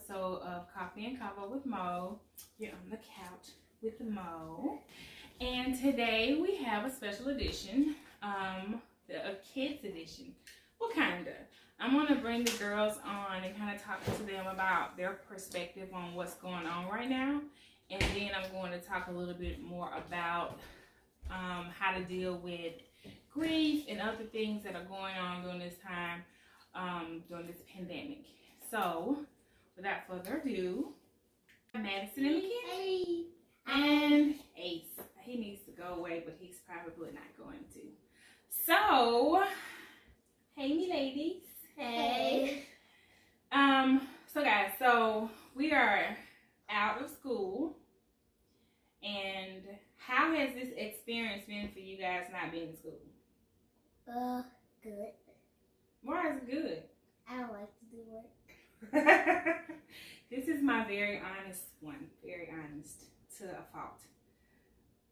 episode of Coffee Convo with Mo. You're on the couch with Mo. And today we have a special edition, a kids edition. Well, kinda. I'm gonna bring the girls on and kind of talk to them about their perspective on what's going on right now. And then I'm going to talk a little bit more about how to deal with grief and other things that are going on during this time, during this pandemic. So, without further ado, Madison and McKenzie. And Ace. He needs to go away, but he's probably not going to. So, hey, me ladies. Hey. So guys, so we are out of school. And how has this experience been for you guys not being in school? Good. Why is it good? I don't like to do work. This is my very honest one. Very honest to a fault.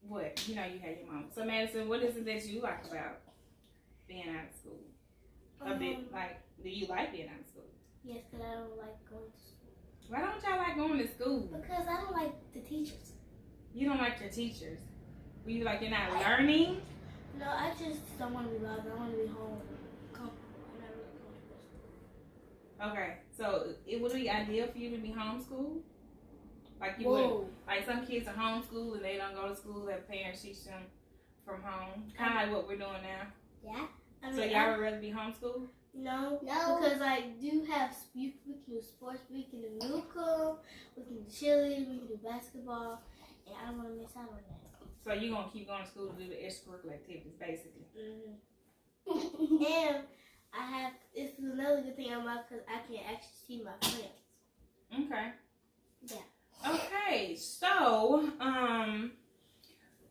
What? You know you had your mom. So Madison, what is it that you like about being out of school? A bit like, do you like being out of school? Yes, because I don't like going to school. Why don't y'all like going to school? Because I don't like the teachers. You don't like your teachers? Were you like you're not learning? No, I just don't want to be bothered. I want to be home, comfortable. I'm not really comfortable at school. Okay, so it would be ideal for you to be homeschooled? Like you Whoa. would, like some kids are homeschooled and they don't go to school, their parents teach them from home. Kind of like what we're doing now. Yeah. I mean, So y'all would rather be homeschooled? No, because I do have, we can do sports, we can do musical, we can do cheerleading, we can do basketball, and I don't want to miss out on that. So you're going to keep going to school to do the extracurricular activities, basically. Mm-hmm. And it's another good thing about because I can actually see my friends. Okay. Yeah. Okay, so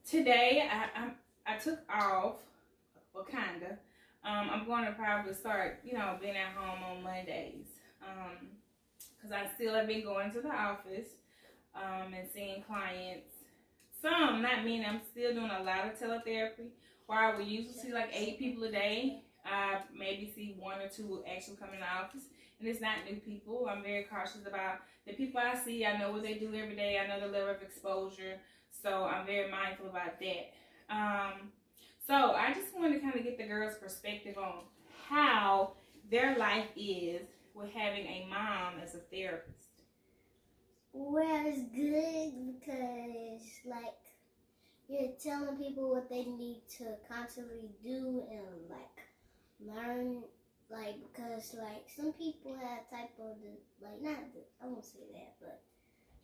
today I took off, well, kinda. I'm going to probably start, being at home on Mondays, because I still have been going to the office and seeing clients. Some, not many. I'm still doing a lot of teletherapy, where I would usually see like 8 people a day. I maybe see 1 or 2 actually come in the office, and it's not new people. I'm very cautious about the people I see. I know what they do every day. I know the level of exposure, so I'm very mindful about that. So I just wanted to kind of get the girls' perspective on how their life is with having a mom as a therapist. Well, it's good because, like, you're telling people what they need to constantly do and, like, learn, like, because, like, some people have type of, I won't say that, but,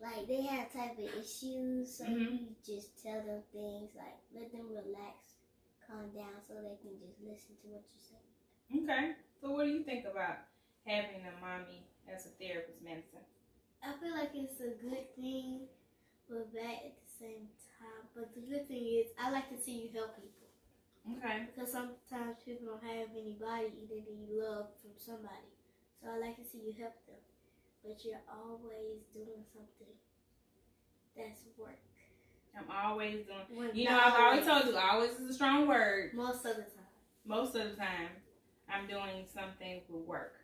like, they have type of issues, so you just tell them things, like, let them relax, calm down, so they can just listen to what you're saying. Okay. So what do you think about having a mommy as a therapist, Madison? I feel like it's a good thing, but bad at the same time. But the good thing is, I like to see you help people. Okay. Because sometimes people don't have anybody that they love from somebody. So I like to see you help them. But you're always doing something that's work. I'm always doing. Well, I've always told you, always is a strong word. Most of the time. Most of the time, I'm doing something for work.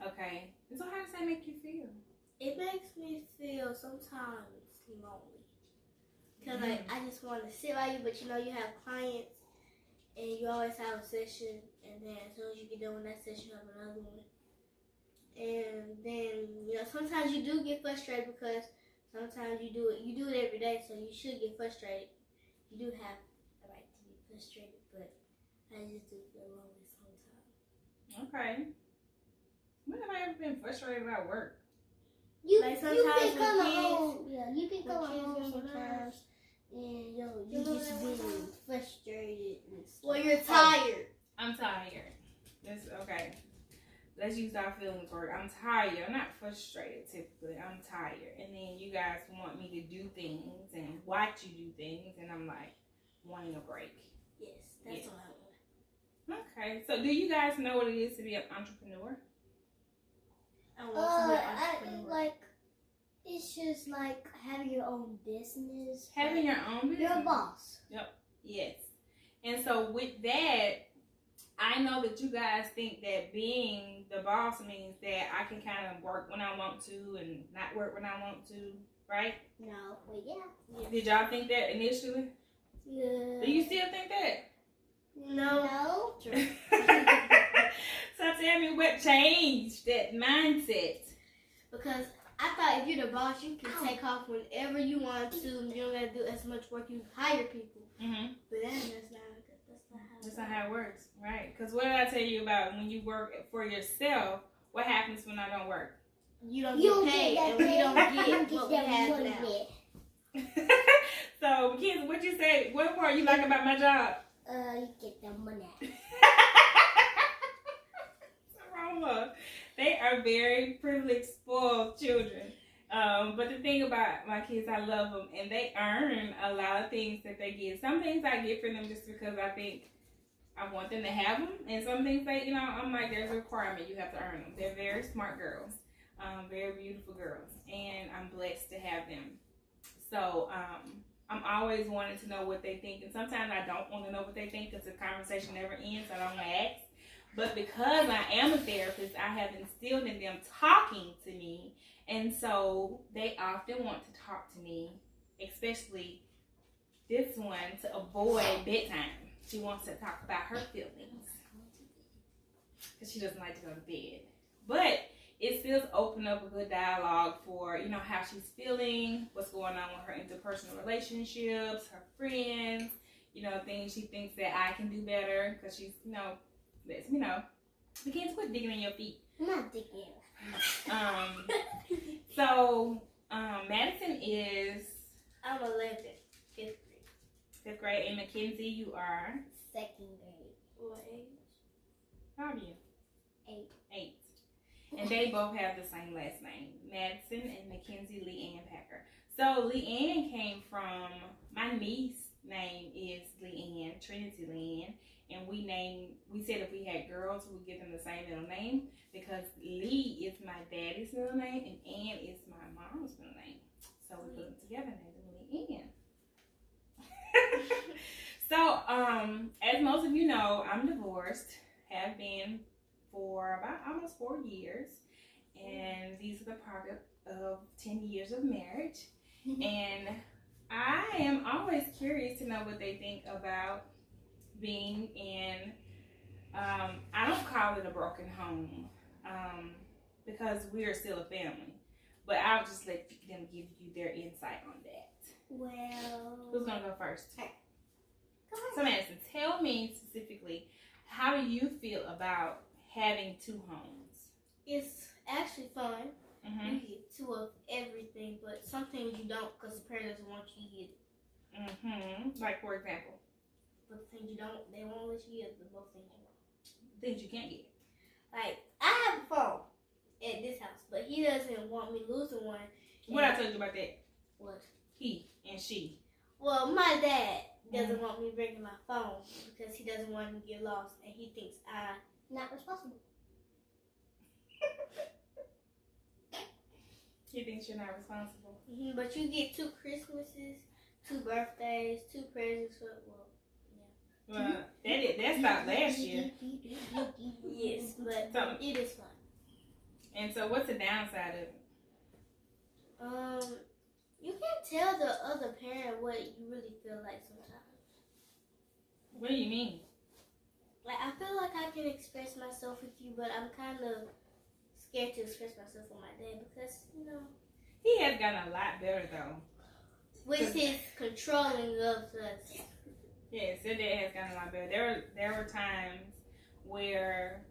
Okay. And so how does that make you feel? It makes me feel sometimes lonely. Because, like, I just want to sit by you, but, you have clients, and you always have a session, and then as soon as you get done with that session, you have another one. And then, sometimes you do get frustrated because sometimes you do it every day, so you should get frustrated. You do have a right to be frustrated, but I just do feel lonely sometimes. Okay. When have I ever been frustrated about work? You can come home. Yeah, you can come home sometimes, and you just being frustrated. Well, you're tired. I'm tired. That's okay. Let's use our feelings word. I'm tired. I'm not frustrated typically. I'm tired. And then you guys want me to do things and watch you do things, and I'm like wanting a break. Yes, that's what I want. Okay. So do you guys know what it is to be an entrepreneur? It's just like having your own business. Having your own business. You're a boss. Yep. Yes. And so with that, I know that you guys think that being the boss means that I can kind of work when I want to and not work when I want to, right? No, but yeah. Did y'all think that initially? Yeah. Do you still think that? No. So tell me what changed that mindset. Because I thought if you're the boss, you can take off whenever you want to. You don't got to do as much work. You hire people. Mm-hmm. But that's not how it works, right? Because what did I tell you about when you work for yourself? What happens when I don't work? You don't get paid, and we don't get what we have now. So, kids, what you say? What part you like about my job? You get the money. They are very privileged, spoiled children. But the thing about my kids, I love them, and they earn a lot of things that they get. Some things I get for them just because I think I want them to have them, and some things they, I'm like, there's a requirement, you have to earn them. They're very smart girls, very beautiful girls, and I'm blessed to have them. So I'm always wanting to know what they think, and sometimes I don't want to know what they think because the conversation never ends, so I don't ask. But because I am a therapist, I have instilled in them talking to me, and so they often want to talk to me, especially this one, to avoid bedtime. She wants to talk about her feelings because she doesn't like to go to bed. But it still opens up a good dialogue for, how she's feeling, what's going on with her interpersonal relationships, her friends, things she thinks that I can do better because she's, you can't quit digging in your feet. I'm not digging. So, Madison is... I'm 11, 5th grade. 5th grade, and Mackenzie, you are? 2nd grade. What age? How old are you? 8. 8. And they both have the same last name, Madison and Mackenzie Leanne Packer. So Leanne came from, my niece name is Leanne, Trinity Leanne, and we said if we had girls, we would give them the same middle name because Lee is my daddy's middle name and Ann is my mom's middle name. So we put them together and named them Leanne. So, as most of you know, I'm divorced, have been for about almost 4 years, and these are the product of 10 years of marriage. And I am always curious to know what they think about being in, I don't call it a broken home, because we are still a family, but I'll just let them give you their insight on that. Well, who's gonna go first? So Madison, tell me specifically, how do you feel about having 2 homes? It's actually fun. Mm-hmm. You get 2 of everything, but some things you don't because the parent doesn't want you to get it. Mm-hmm. Like, for example? But the things you don't, they won't let you get the both things you want. Things you can't get. Like, I have a phone at this house, but he doesn't want me losing one. What I told you about that? What? He and she. Well, my dad doesn't want me bringing my phone because he doesn't want me to get lost, and he thinks I'm not responsible. He thinks you're not responsible. Mm-hmm, but you get 2 Christmases, 2 birthdays, 2 presents. Well, that stopped last year. Yes, but it is fun. And so, what's the downside of it? You can't tell the other parent what you really feel like sometimes. What do you mean? Like, I feel like I can express myself with you, but I'm kind of scared to express myself with my dad because, he has gotten a lot better though. With his controlling of us. Yes, their dad has gotten a lot better. There were times where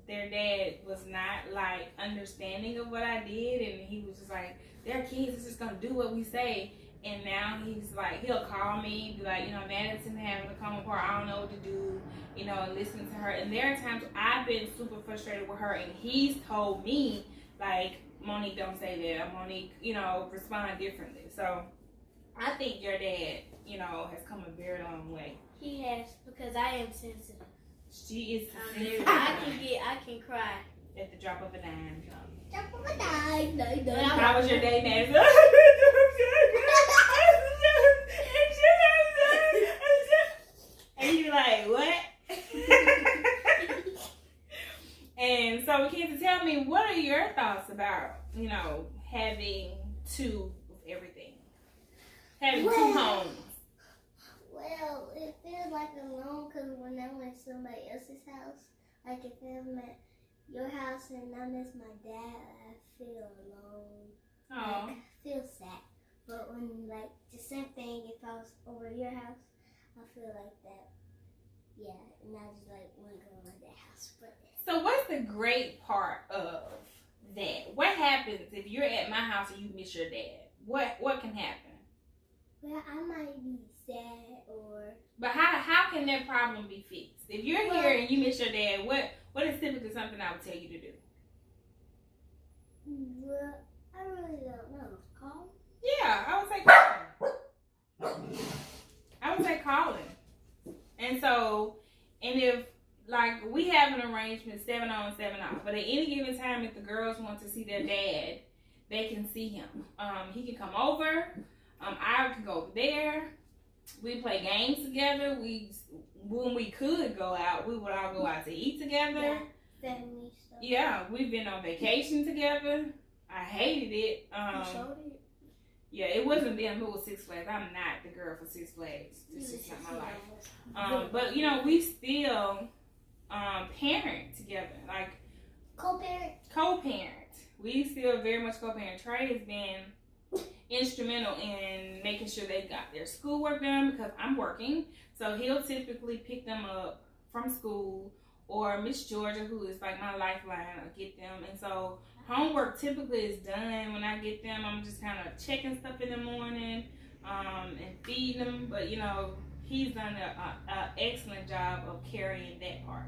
their dad was not like understanding of what I did, and he was just like, "They're kids, it's just gonna do what we say." And now he's like, he'll call me, be like, Madison having a common part, I don't know what to do, listening to her. And there are times I've been super frustrated with her, and he's told me, like, Monique, don't say that, or Monique, respond differently. So I think your dad, has come a very long way. He has, because I am sensitive. She is sensitive. I can cry. At the drop of a dime. Drop of a dime. How was your day, Madison? And you like, what? tell me, what are your thoughts about, you know, having two of everything? Having two homes. Well, it feels like alone because when I'm at somebody else's house, like if I'm at your house and I'm at my dad, I feel alone. Oh. Like, I feel sad. But when, like, the same thing, if I was over your house, I feel like that. Yeah, and I just like want to go to my dad's house. But So what's the great part of that? What happens if you're at my house and you miss your dad? What can happen? well, I might be sad or. But how can that problem be fixed? If you're here and you miss your dad, what is typically something I would tell you to do? Well, I really don't know. Call? Yeah, I would say calling. I would say calling. And so, and if, like, we have an arrangement 7 on, 7 off, but at any given time, if the girls want to see their dad, they can see him. He can come over. I can go over there. We play games together. When we could go out, we would all go out to eat together. Yeah, family stuff. Yeah, we've been on vacation together. I hated it. You showed it? Yeah, it wasn't them. It was Six Flags. I'm not the girl for Six Flags. This is not my life. But you know, we still parent together, like co-parent. We still very much co-parent. Trey has been instrumental in making sure they got their schoolwork done because I'm working. So he'll typically pick them up from school, or Miss Georgia, who is like my lifeline, will get them. And so homework typically is done when I get them. I'm just kind of checking stuff in the morning and feeding them. But you know, he's done an excellent job of carrying that part.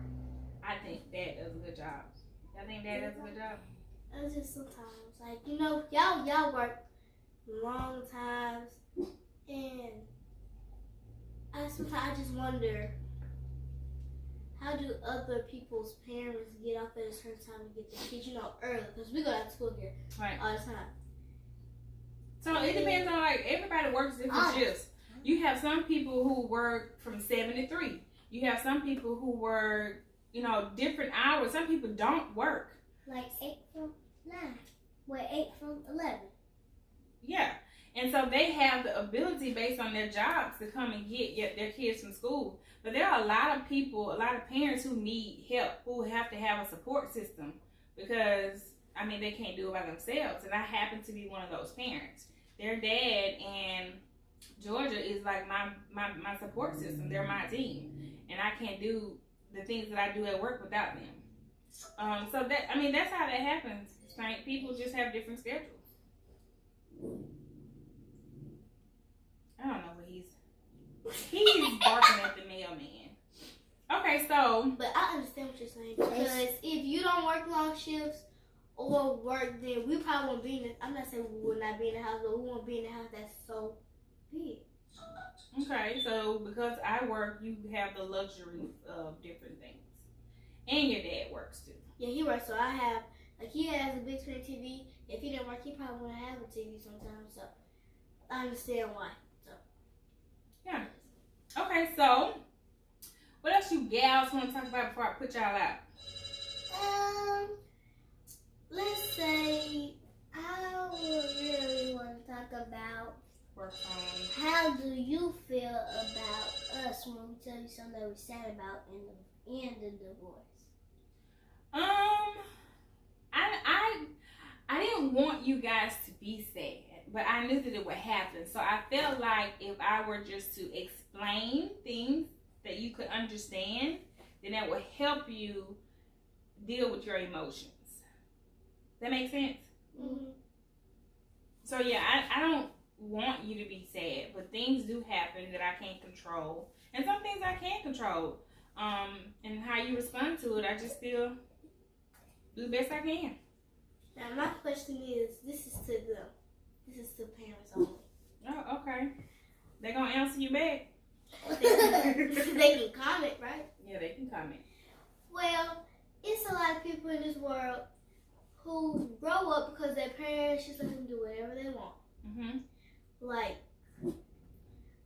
I think Dad does a good job. I think Dad does a good job. It's just sometimes, like, you know, y'all work long times, and sometimes I just wonder, how do other people's parents get off at a certain time to get their kids, you know, early? Because we go to school here all the time. So it depends on, like, everybody works different shifts. You have some people who work from 7 to 3. You have some people who work, you know, different hours. Some people don't work. Like 8 from 9. Well, 8 from 11. Yeah. And so they have the ability based on their jobs to come and get their kids from school. But there are a lot of people, a lot of parents who need help, who have to have a support system because, I mean, they can't do it by themselves. And I happen to be one of those parents. Their dad and Georgia is like my support system. They're my team. And I can't do the things that I do at work without them. So that, I mean, that's how that happens. Like, people just have different schedules. I don't know what he's barking at the mailman. Okay, so. But I understand what you're saying, because if you don't work long shifts or work, then we probably won't be in the, I'm not saying we will not be in the house, but we won't be in the house that's so big. Okay, so because I work, you have the luxury of different things. And your dad works too. Yeah, he works, so I have, like, he has a big screen TV. If he didn't work, he probably wouldn't have a TV sometimes, so I understand why. So yeah. Okay, so what else you gals want to talk about before I put y'all out? Let's say I would really want to talk about Work on. how do you feel about us when we tell you something that we're sad about in the end of the divorce? I didn't want you guys to be sad, but I knew that it would happen. So I felt like if I were just to explain things that you could understand, then that would help you deal with your emotions. That make sense? Mm-hmm. So yeah, I don't want you to be sad, but things do happen that I can't control, and some things I can control. And how you respond to it, I just still do the best I can. Now my question is, this is to them. This is to parents only. Oh, okay. They gonna answer you back. They can comment, right? Yeah, they can comment. Well, it's a lot of people in this world who grow up because their parents just let them do whatever they want. Mm-hmm. Like,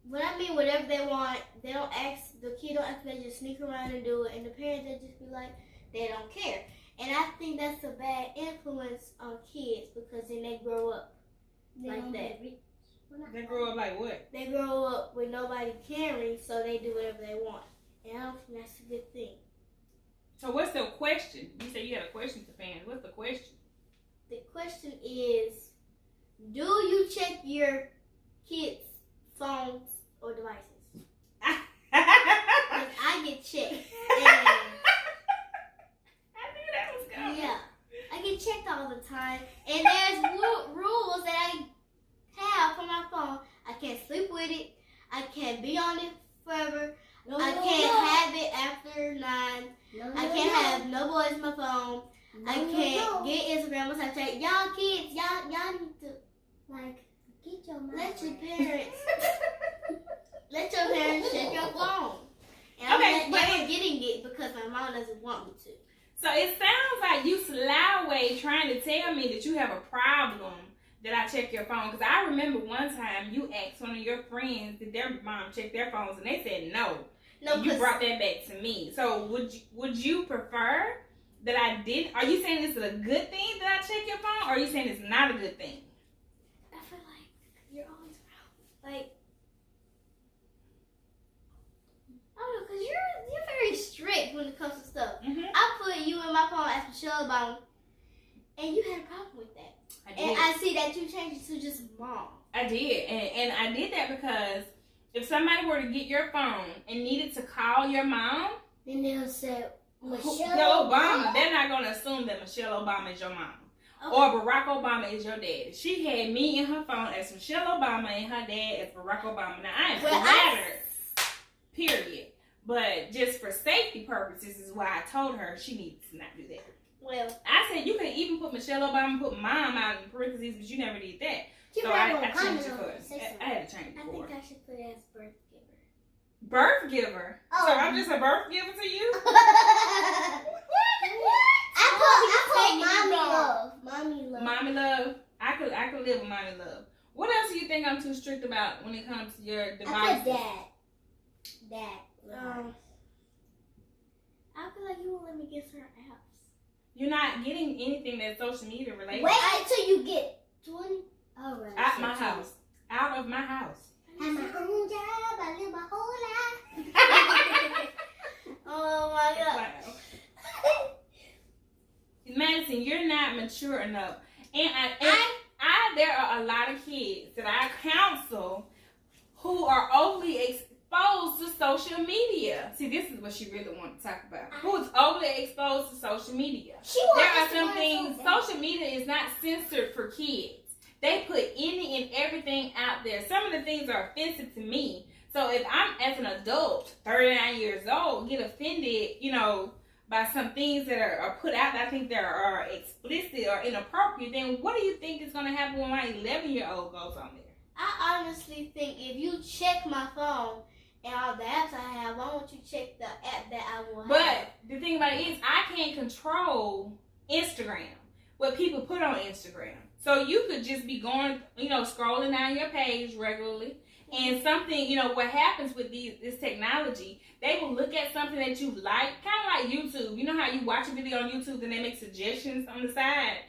when I mean whatever they want, they don't ask, the kid don't ask, they just sneak around and do it, and the parents, they just be like, they don't care. And I think that's a bad influence on kids because then they grow up like that. They grow up like what? They grow up with nobody caring, so they do whatever they want. And I don't think that's a good thing. So what's the question? You said you had a question to fans. What's the question? The question is, do you check your kids' phones or devices? Because I get checked. And I knew that was coming. yeah, I get checked all the time. And there's rules that I have on my phone. I can't sleep with it. I can't be on it forever. I can't have it after 9. I can't have no boys on my phone. I can't get Instagram or Snapchat. Y'all kids, y'all need to get your mind. Let your parents check your phone. And I'm getting it because my mom doesn't want me to. So it sounds like you slyway trying to tell me that you have a problem that I check your phone. Because I remember one time you asked one of your friends did their mom check their phones and they said no. No, you brought that back to me. So would you prefer that I didn't? Are you saying this is a good thing that I check your phone, or are you saying it's not a good thing? I feel like you're always around. Like, I don't know, because you're very strict when it comes to stuff. Mm-hmm. I put you in my phone as Michelle Obama, and you had a problem with that. I did. And I see that you changed it to just mom. I did, and I did that because if somebody were to get your phone and needed to call your mom, then they'll say Michelle Obama. They're not going to assume that Michelle Obama is your mom. Okay. Or Barack Obama is your dad. She had me in her phone as Michelle Obama and her dad as Barack Obama. Now, I am flattered, period. But just for safety purposes is why I told her she needs to not do that. Well, I said you could even put Michelle Obama, put mom out in parentheses, but you never did that. So I changed it for us. I had to change it for her. I think I should put it as birth giver. Birth giver? Oh. So I'm just a birth giver to you? I put mommy love. Mommy love. I could live with mommy love. What else do you think I'm too strict about when it comes to your devices? I put dad. I feel like you won't let me get certain apps. You're not getting anything that's social media related. Wait until you get 20. Oh, right. Out my house. Out of my house. Have my own job. I live my whole life. Oh my God. Wow. Madison, you're not mature enough. And there are a lot of kids that I counsel who are overly exposed to social media. See, this is what she really wanted to talk about. Who is overly exposed to social media. There are some things, social media is not censored for kids. They put any and everything out there. Some of the things are offensive to me. So if I'm, as an adult, 39 years old, get offended, by some things that are put out that I think that are explicit or inappropriate, then what do you think is going to happen when my 11-year-old goes on there? I honestly think if you check my phone and all the apps I have, why don't you check the app that I will have? But the thing about it is, I can't control Instagram, what people put on Instagram. So you could just be going, scrolling down your page regularly, and something, what happens with this technology, they will look at something that you like, kind of like YouTube. You know how you watch a video on YouTube and they make suggestions on the side?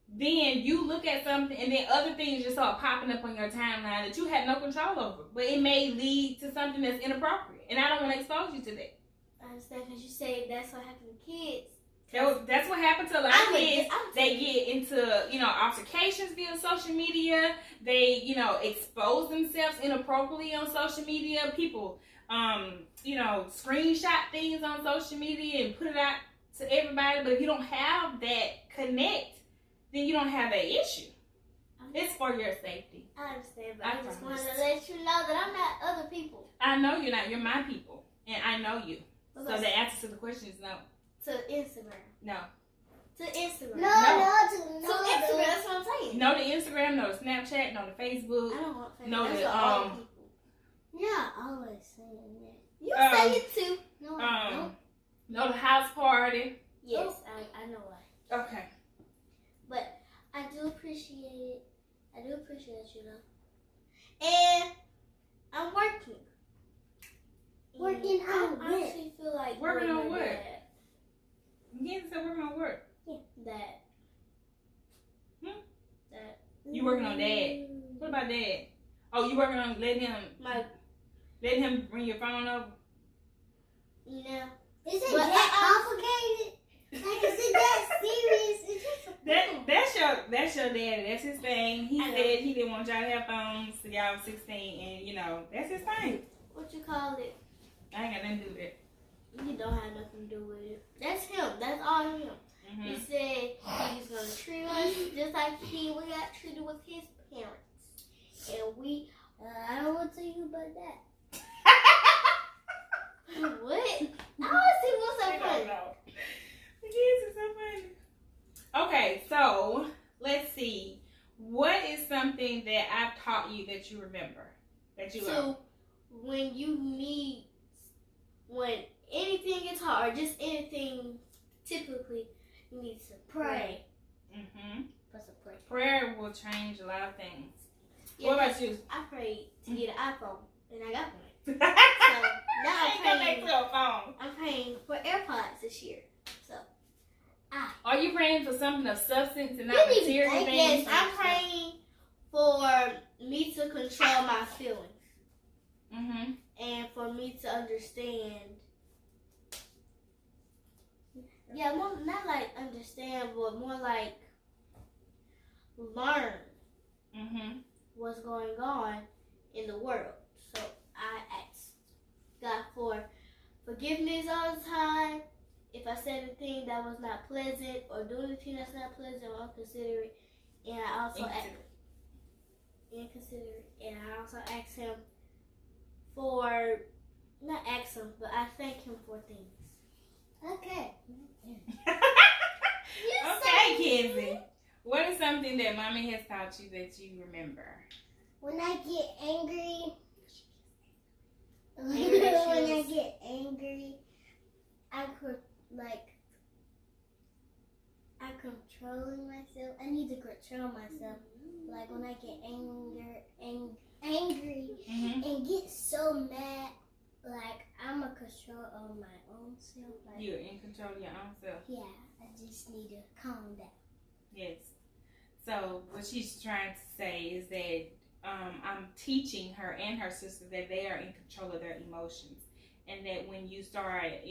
Then you look at something and then other things just start popping up on your timeline that you had no control over. But it may lead to something that's inappropriate. And I don't want to expose you to that. I understand, because you say that's what happened to kids. That's what happens to a lot of kids. They get into, altercations via social media. They, expose themselves inappropriately on social media. People, screenshot things on social media and put it out to everybody. But if you don't have that connect, then you don't have that issue. It's for your safety. I understand, but I just wanted to let you know that I'm not other people. I know you're not. You're my people. And I know you. So the answer to the question is no. To Instagram. No. To Instagram. No. To Instagram. That's what I'm saying. No to Instagram. No to Snapchat. No to Facebook. I don't want Facebook. No that's to all people. Yeah, always saying that. You say it too. No. No to house party. Yes, I know why. Okay. But I do appreciate it. I do appreciate you though. And I'm working. Working on what? I honestly feel like working on what? You can't say working on what? working on Dad? What about Dad? Oh, you working on letting him bring your phone over? No. Is it that complicated? Like, is it that serious? It's just that's your daddy. That's his thing. He said he didn't want y'all to have phones till y'all was 16, and that's his thing. What you call it? I ain't got nothing to do with it. You don't have nothing to do with it. That's him. That's all him. Mm-hmm. He said he's gonna treat us just like we got treated with his parents, and I don't want to tell you about that. What? I want to see what's so funny. The kids are so funny. Okay, so let's see. What is something that I've taught you that you remember? That you learned? When anything gets hard, or just anything, typically you need to pray. Mm-hmm. Press a pray. Prayer will change a lot of things. Yeah, what about you? I prayed to get an iPhone, and I got one. So now I'm praying for AirPods this year. So, are you praying for something of substance and not material things? Yes, I'm praying for me to control my feelings. Mm-hmm. And for me to understand. Yeah, not like understand, but more like learn what's going on in the world. So I ask God for forgiveness all the time. If I said anything that was not pleasant or do anything that's not pleasant or inconsiderate, and I also ask him for, not ask him, but I thank him for things. Okay. Okay, Kenzie. What is something that Mommy has taught you that you remember? When I get angry, I'm controlling myself. I need to control myself. Like when I get angry and get so mad, like I'm a control of my own self. Like, you're in control of your own self. Yeah, I just need to calm down. Yes. So what she's trying to say is that I'm teaching her and her sister that they are in control of their emotions, and that when you start,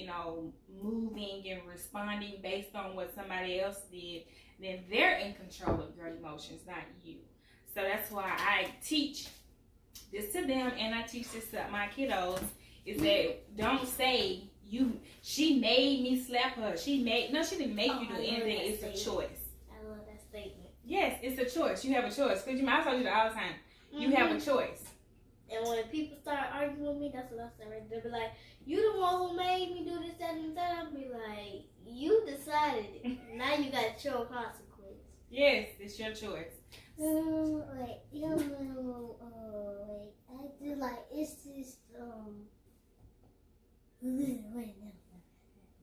moving and responding based on what somebody else did, then they're in control of your emotions, not you. So that's why I teach this to them, and I teach this to my kiddos, is that don't say she made me slap her. She didn't make you do anything. It's a choice. I love that statement. Yes, it's a choice. You have a choice. Because I told you that all the time. You have a choice. And when people start arguing with me, that's what I say right there. They'll be like, you the one who made me do this, that, and that. I'll be like, you decided it. Now you got your consequence. Yes, it's your choice. Wait, I do like, it's just, wait,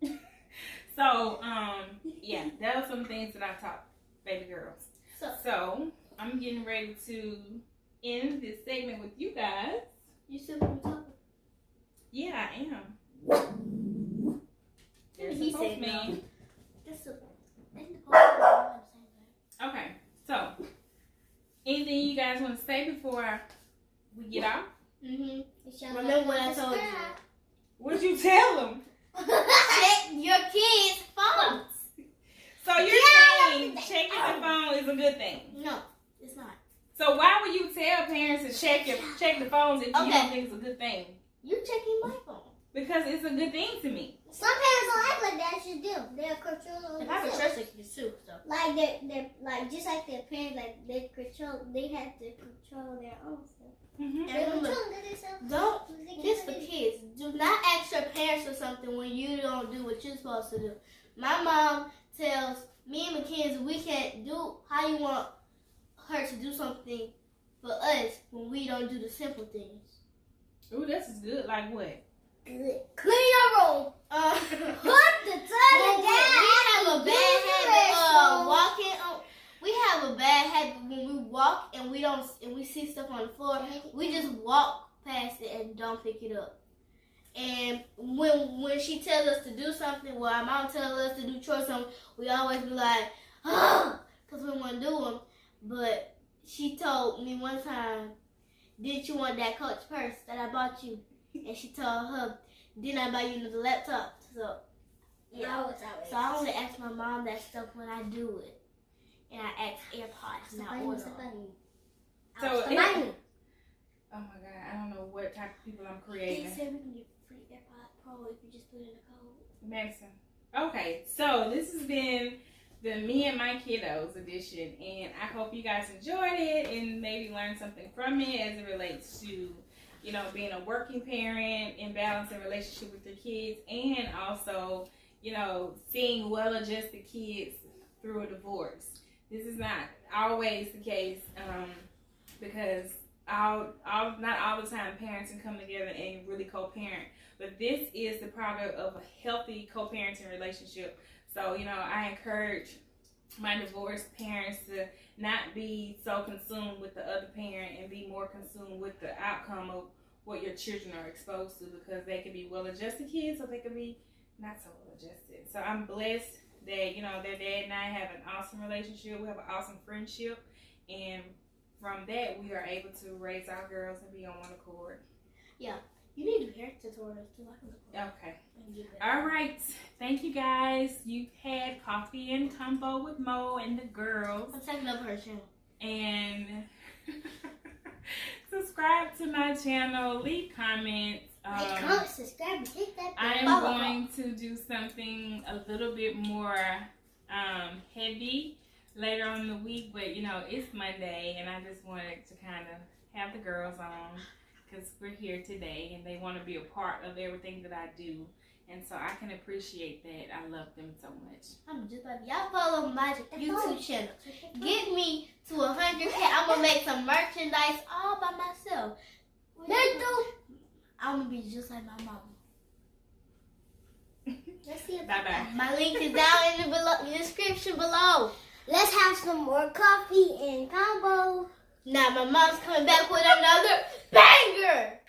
no. So, yeah, that was some things that I taught baby girls. So, I'm getting ready to end this segment with you guys. You still want to talk? Yeah, I am. There's a postman. Okay, so anything you guys want to say before we get off? Remember what I told you. What did you tell them? Check your kids' phones. So you're saying checking the phone is a good thing? No, it's not. So why would you tell parents to check the phones if you don't think it's a good thing? You're checking my phone. Because it's a good thing to me. Some parents don't act like that. Should do. They're controlling. I have a trust like this too. So. Like they're like just like their parents. Like they have to control their own self. Mm-hmm. This for kids. Do not ask your parents for something when you don't do what you're supposed to do. My mom tells me and Mackenzie we can't do how you want her to do something for us when we don't do the simple things. Ooh, this is good. Like what? Good. Clean your room. Put the toilet down. We have a bad habit of walking. We have a bad habit when we walk and we see stuff on the floor. We just walk past it and don't pick it up. And when she tells us to do something, well, our mom tells us to do chores, we always be like, because we want to do them. But she told me one time, did you want that Coach purse that I bought you? And she told her, didn't I buy you another laptop? So, yeah. So I only ask my mom that stuff when I do it. And I ask AirPods, not order them. So, oh my God, I don't know what type of people I'm creating. They said we can get free AirPods Pro if you just put in the code. Madison. Okay, so this has been the Me and My Kiddos edition, and I hope you guys enjoyed it and maybe learned something from it as it relates to, you know, being a working parent and balancing relationship with your kids, and also, you know, seeing well-adjusted kids through a divorce. This is not always the case, because not all the time parents can come together and really co-parent, but this is the product of a healthy co-parenting relationship. So, you know, I encourage my divorced parents to not be so consumed with the other parent and be more consumed with the outcome of what your children are exposed to, because they can be well-adjusted kids or they can be not so well-adjusted. So I'm blessed that, you know, their dad and I have an awesome relationship. We have an awesome friendship, and from that we are able to raise our girls and be on one accord. Yeah. You need to hair tutorials too. Okay. All right. Thank you guys. You've had Coffee and Convo with Mo and the girls. I'm taking over her channel. And subscribe to my channel. Leave comments. Comment, subscribe, and hit that bell. I am going to do something a little bit more heavy later on in the week, but you know, it's Monday, and I just wanted to kind of have the girls on, because we're here today and they want to be a part of everything that I do, and so I can appreciate that. I love them so much. I'm just like, y'all follow my YouTube channel. Get me to 100K. I'm gonna make some merchandise all by myself. I'm gonna be just like my mama. Let's see. Bye bye. My link is down in the description below. Let's have some more coffee and combo. Now my mom's coming back with another banger.